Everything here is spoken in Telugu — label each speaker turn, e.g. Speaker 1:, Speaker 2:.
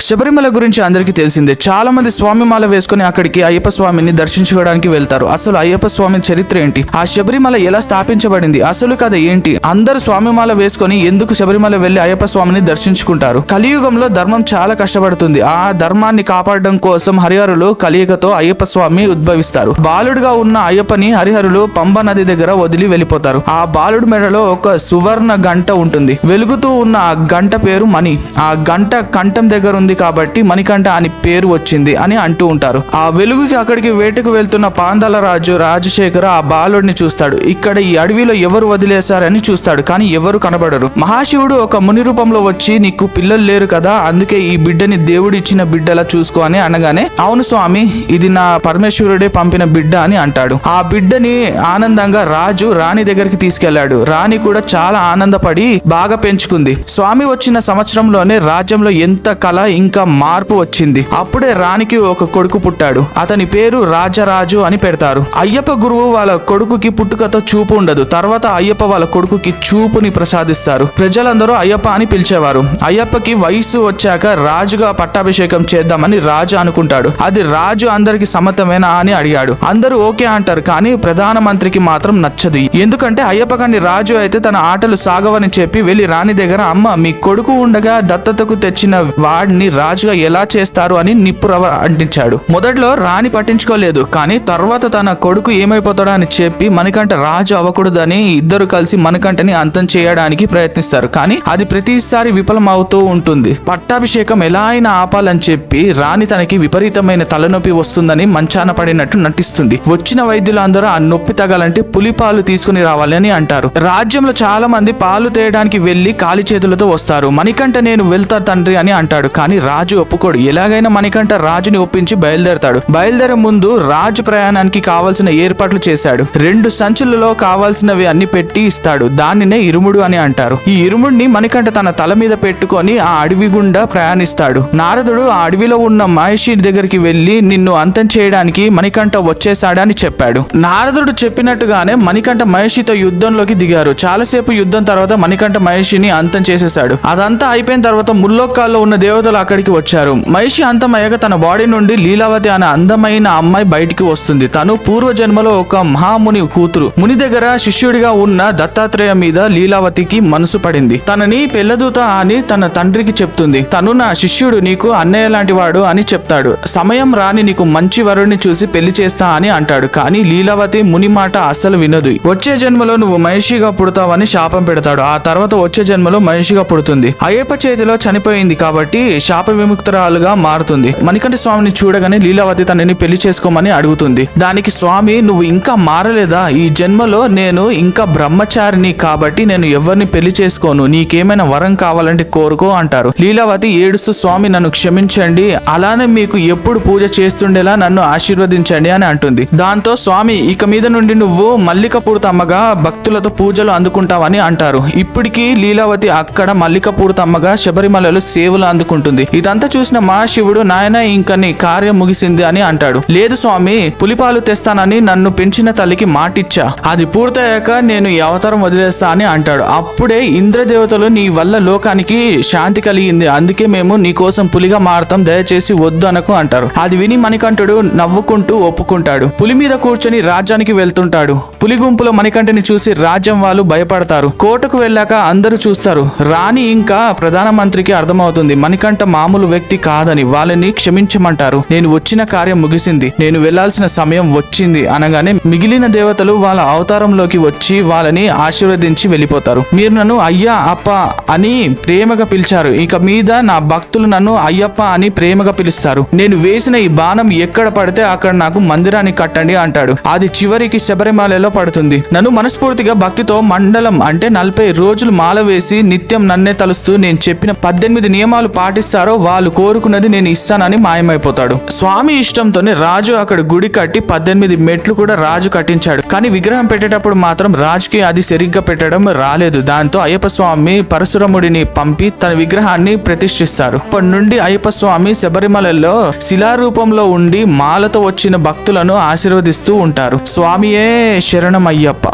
Speaker 1: శబరిమల గురించి అందరికీ తెలిసిందే. చాలా మంది స్వామి మాల వేసుకుని అక్కడికి అయ్యప్ప స్వామిని దర్శించుకోవడానికి వెళ్తారు. అసలు అయ్యప్ప స్వామి చరిత్ర ఏంటి, ఆ శబరిమల ఎలా స్థాపించబడింది, అసలు కథ ఏంటి, అందరూ స్వామి మాల వేసుకుని ఎందుకు శబరిమల వెళ్లి అయ్యప్ప స్వామిని దర్శించుకుంటారు? కలియుగంలో ధర్మం చాలా కష్టపడుతుంది. ఆ ధర్మాన్ని కాపాడడం కోసం హరిహరులు కలియుగతో అయ్యప్ప స్వామి ఉద్భవిస్తారు. బాలుడుగా ఉన్న అయ్యప్పని హరిహరులు పంబ నది దగ్గర వదిలి వెళ్ళిపోతారు. ఆ బాలుడు మెడలో ఒక సువర్ణ గంట ఉంటుంది. వెలుగుతూ ఉన్న ఆ గంట పేరు మణి. ఆ గంట కంఠం దగ్గర ఉంది కాబట్టి మణికంఠ అని పేరు వచ్చింది అని అంటూ ఉంటారు. ఆ వెలుగుకి అక్కడికి వేటకు వెళ్తున్న పాందాల రాజు రాజశేఖర ఆ బాలుడిని చూస్తాడు. ఇక్కడ ఈ అడవిలో ఎవరు వదిలేశారని చూస్తాడు, కానీ ఎవరు కనబడరు. మహాశివుడు ఒక ముని రూపంలో వచ్చి, నీకు పిల్లలు లేరు కదా, అందుకే ఈ బిడ్డని దేవుడు ఇచ్చిన బిడ్డలా చూసుకో అని అనగానే, అవును స్వామి, ఇది నా పరమేశ్వరుడే పంపిన బిడ్డ అని అంటాడు. ఆ బిడ్డని ఆనందంగా రాజు రాణి దగ్గరికి తీసుకెళ్లాడు. రాణి కూడా చాలా ఆనందపడి బాగా పెంచుకుంది. స్వామి వచ్చిన సంవత్సరంలోనే రాజ్యంలో ఎంత కళ ఇంకా మార్పు వచ్చింది. అప్పుడే రాణికి ఒక కొడుకు పుట్టాడు. అతని పేరు రాజరాజు అని పెడతారు. అయ్యప్ప గురువు వాళ్ళ కొడుకుకి పుట్టుకతో చూపు ఉండదు. తర్వాత అయ్యప్ప వాళ్ళ కొడుకుకి చూపుని ప్రసాదిస్తారు. ప్రజలందరూ అయ్యప్ప అని పిలిచేవారు. అయ్యప్పకి వయసు వచ్చాక రాజుగా పట్టాభిషేకం చేద్దామని రాజు అనుకుంటాడు. అది రాజు అందరికి సమ్మతమేనా అని అడిగాడు. అందరూ ఓకే అంటారు, కానీ ప్రధానమంత్రికి మాత్రం నచ్చదు. ఎందుకంటే అయ్యప్ప కాని రాజు అయితే తన ఆటలు సాగవని చెప్పి వెళ్లి రాణి దగ్గర, అమ్మ, మీ కొడుకు ఉండగా దత్తతకు తెచ్చిన వాడిని రాజుగా ఎలా చేస్తారు అని నిప్పు రవ అంటించాడు. మొదట్లో రాణి పట్టించుకోలేదు, కానీ తర్వాత తన కొడుకు ఏమైపోతాడో అని చెప్పి మణికంఠ రాజు అవ్వకూడదని ఇద్దరు కలిసి మణికంఠని అంతం చేయడానికి ప్రయత్నిస్తారు. కానీ అది ప్రతిసారి విఫలం అవుతూ ఉంటుంది. పట్టాభిషేకం ఎలా అయినా ఆపాలని చెప్పి రాణి తనకి విపరీతమైన తలనొప్పి వస్తుందని మంచాన పడినట్టు నటిస్తుంది. వచ్చిన వైద్యులందరూ ఆ నొప్పి తగాలంటే పులిపాలు తీసుకుని రావాలని అంటారు. రాజ్యంలో చాలా మంది పాలు తేయడానికి వెళ్లి కాలి చేతులతో వస్తారు. మణికంఠ నేను వెళ్తా తండ్రి అని అంటాడు, కానీ రాజు ఒప్పుకోడు. ఎలాగైనా మణికంఠ రాజుని ఒప్పించి బయలుదేరతాడు. బయలుదేరే ముందు రాజు ప్రయాణానికి కావాల్సిన ఏర్పాట్లు చేశాడు. 2 సంచులలో కావాల్సినవి అన్ని పెట్టి ఇస్తాడు. దానినే ఇరుముడు అని అంటారు. ఈ ఇరుముడిని మణికంఠ తన తల మీద పెట్టుకొని ఆ అడవి గుండా ప్రయాణిస్తాడు. నారదుడు ఆ అడవిలో ఉన్న మహర్షి దగ్గరికి వెళ్లి, నిన్ను అంతం చేయడానికి మణికంఠ వచ్చేసాడని చెప్పాడు. నారదుడు చెప్పినట్టుగానే మణికంఠ మహర్షితో యుద్ధంలోకి దిగారు. చాలాసేపు యుద్ధం తర్వాత మణికంఠ మహర్షిని అంతం చేసేశాడు. అదంతా అయిపోయిన తర్వాత ముల్లోకాల్లో ఉన్న దేవతలు అక్కడికి వచ్చారు. మహర్షి అంతమయ్యాక తన బాడీ నుండి లీలావతి అనే అందమైన అమ్మాయి బయటికి వస్తుంది. తను పూర్వజన్మలో ఒక మహాముని కూతురు. ముని దగ్గర శిష్యుడిగా ఉన్న దత్తాత్రేయ మీద లీలావతికి మనసు పడింది. తనని పెళ్లదూత అని తన తండ్రికి చెప్తుంది. తను నా శిష్యుడు, నీకు అన్నయ్య లాంటి వాడు అని చెప్తాడు. సమయం రాని నీకు మంచి వరుణ్ణి చూసి పెళ్లి చేస్తా అని అంటాడు. కానీ లీలావతి ముని మాట అస్సలు వినదు. వచ్చే జన్మలో నువ్వు మహర్షిగా పుడతావని శాపం పెడతాడు. ఆ తర్వాత వచ్చే జన్మలో మహర్షిగా పుడుతుంది. అయ్యప్ప చేతిలో చనిపోయింది కాబట్టి శాప విముక్తురాలుగా మారుతుంది. మణికంఠ స్వామిని చూడగానే లీలావతి తనని పెళ్లి చేసుకోమని అడుగుతుంది. దానికి స్వామి, నువ్వు ఇంకా మారలేదా? ఈ జన్మలో నేను ఇంకా బ్రహ్మచారిని కాబట్టి నేను ఎవరిని పెళ్లి చేసుకోను. నీకేమైనా వరం కావాలంటే కోరుకో అంటారు. లీలావతి ఏడుస్తూ, స్వామి నన్ను క్షమించండి, అలానే మీకు ఎప్పుడు పూజ చేస్తుండేలా నన్ను ఆశీర్వదించండి అని అంటుంది. దాంతో స్వామి, ఇక మీద నుండి నువ్వు మల్లికపూర్తమ్మగా భక్తులతో పూజలు అందుకుంటావని అంటారు. ఇప్పటికీ లీలావతి అక్కడ మల్లికపూర్తమ్మగా శబరిమలలో సేవలు అందుకుంటుంది. ఇదంతా చూసిన మహాశివుడు, నాయన ఇంక నీ కార్యం ముగిసింది అని అంటాడు. లేదు స్వామి, పులిపాలు తెస్తానని నన్ను పెంచిన తల్లికి మాటిచ్చా, అది పూర్తయ్యాక నేను ఈ అవతారం వదిలేస్తా అని అంటాడు. అప్పుడే ఇంద్రదేవతలు, నీ వల్ల లోకానికి శాంతి కలిగింది, అందుకే మేము నీ కోసం పులిగా మారతాం, దయచేసి వద్దు అనకు అంటారు. అది విని మణికంఠుడు నవ్వుకుంటూ ఒప్పుకుంటాడు. పులి మీద కూర్చొని రాజ్యానికి వెళ్తుంటాడు. పులి గుంపులో మణికంఠని చూసి రాజ్యం వాళ్ళు భయపడతారు. కోటకు వెళ్ళాక అందరూ చూస్తారు. రాణి ఇంకా ప్రధానమంత్రికి అర్థమవుతుంది మణికంఠ మామూలు వ్యక్తి కాదని. వాళ్ళని క్షమించమంటారు. నేను వచ్చిన కార్యం ముగిసింది, నేను వెళ్లాల్సిన సమయం వచ్చింది అనగానే మిగిలిన దేవతలు వాళ్ళ అవతారంలోకి వచ్చి వాళ్ళని ఆశీర్వదించి వెళ్ళిపోతారు. మీరు నన్ను అయ్యా అప్ప అని ప్రేమగా పిలిచారు, ఇక మీద నా భక్తులు నన్ను అయ్యప్ప అని ప్రేమగా పిలుస్తారు. నేను వేసిన ఈ బాణం ఎక్కడ పడితే అక్కడ నాకు మందిరాన్ని కట్టండి అంటాడు. అది చివరికి శబరిమలలో పడుతుంది. నన్ను మనస్ఫూర్తిగా భక్తితో మండలం అంటే 40 రోజులు మాల వేసి నిత్యం నన్నే తలుస్తూ నేను చెప్పిన 18 నియమాలు పాటిస్తారో వాళ్ళు కోరుకున్నది నేను ఇస్తానని మాయమైపోతాడు. స్వామి ఇష్టంతోనే రాజు అక్కడ గుడి కట్టి 18 మెట్లు కూడా రాజు కట్టించాడు. కానీ విగ్రహం పెట్టేటప్పుడు మాత్రం రాజుకి అది సరిగ్గా పెట్టడం రాలేదు. దాంతో అయ్యప్ప స్వామి పరశురాముడిని పంపి తన విగ్రహాన్ని ప్రతిష్ఠిస్తారు. అప్పటి నుండి అయ్యప్ప స్వామి శబరిమలలో శిలారూపంలో ఉండి మాలతో వచ్చిన భక్తులను ఆశీర్వదిస్తూ ఉంటారు. స్వామియే శరణం అయ్యప్ప.